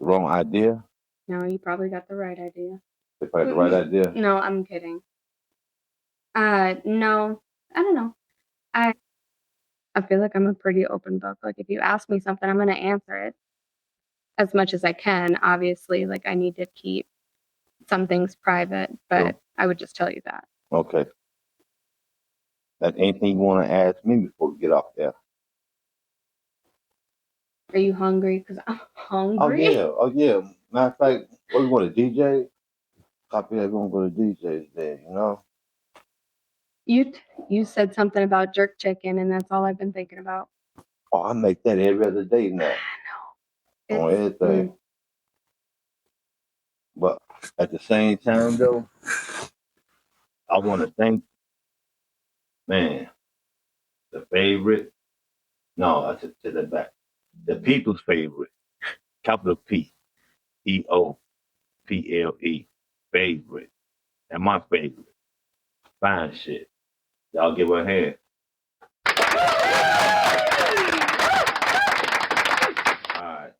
S3: idea?
S4: No, you probably got the right idea.
S3: They probably got the right idea?
S4: No, I'm kidding. No, I don't know. I feel like I'm a pretty open book. Like if you ask me something, I'm going to answer it as much as I can. Obviously, like I need to keep some things private, but I would just tell you that. Okay. That anything you want to ask me before we get off there? Are you hungry? Because I'm hungry. Oh yeah. Matter of fact, what we want to DJ? Copy that. We're going to go to DJ today. You know. You said something about jerk chicken, and that's all I've been thinking about. Oh, I make that every other day now. I know. On everything. But at the same time, though, I want to thank, man, the favorite. No, I should take that back. The people's favorite, capital P, EOPLE, favorite, and my favorite, fine shit. Y'all give her a hand. All right.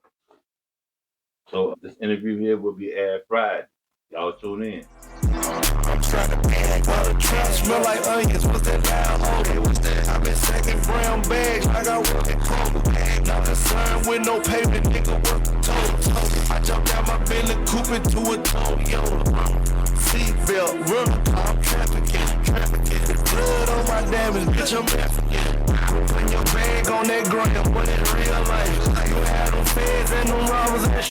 S4: So this interview here will be aired Friday. Y'all tune in.
S2: I'm trying to bag all the trash. Smell like onions. What's that loud? Okay, what's that? I've been sacking brown bags like I work at Kroger. Not concerned with no payment, nigga. Work total. I jumped out my Bentley coupe into a Toyota. Seatbelt, runner, I'm trafficking. The blood on my diamonds, bitch, I'm African. Putting your bag on that ground, but in real life, you had them feds and them robbers and